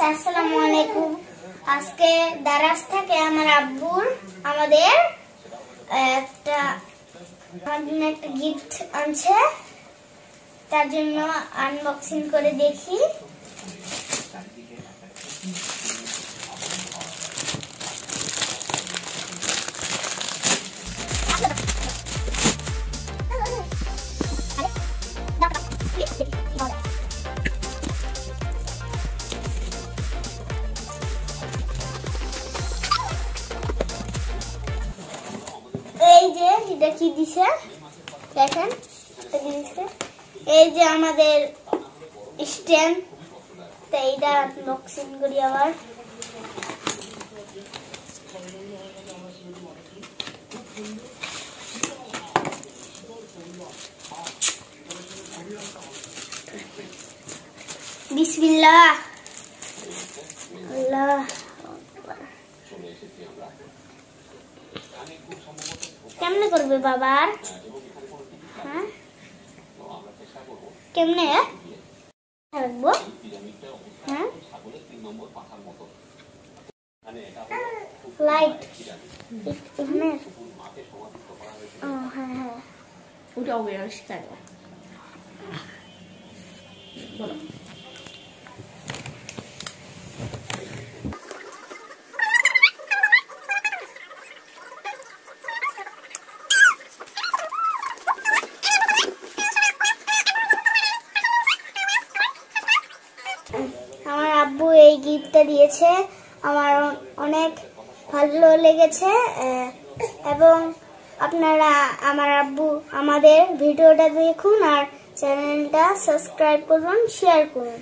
আসসালামু আলাইকুম। আজকে দারাজ থেকে আমার আব্বুর আমাদের একটা গিফট আনছে, তার জন্য আনবক্সিং করে দেখি। এই যে এটা কি দিছে দেখেন, এই যে আমাদের স্ট্যান্ড, তো এইটা আনবক্সিং করি আবার। বিসমিল্লাহ। আল্লাহ কেমনে করবে বাবা? হ্যাঁ কেমনে রাখবো? হ্যাঁ লাইট এখানে। হ্যাঁ হ্যাঁ ওটা পরিষ্কার বলো। আমার আব্বু এই গিফটটা দিয়েছে, আমার অনেক ভালো লেগেছে এবং আপনারা আমাদের ভিডিওটা দেখুন আর চ্যানেলটা সাবস্ক্রাইব করুন, শেয়ার করুন।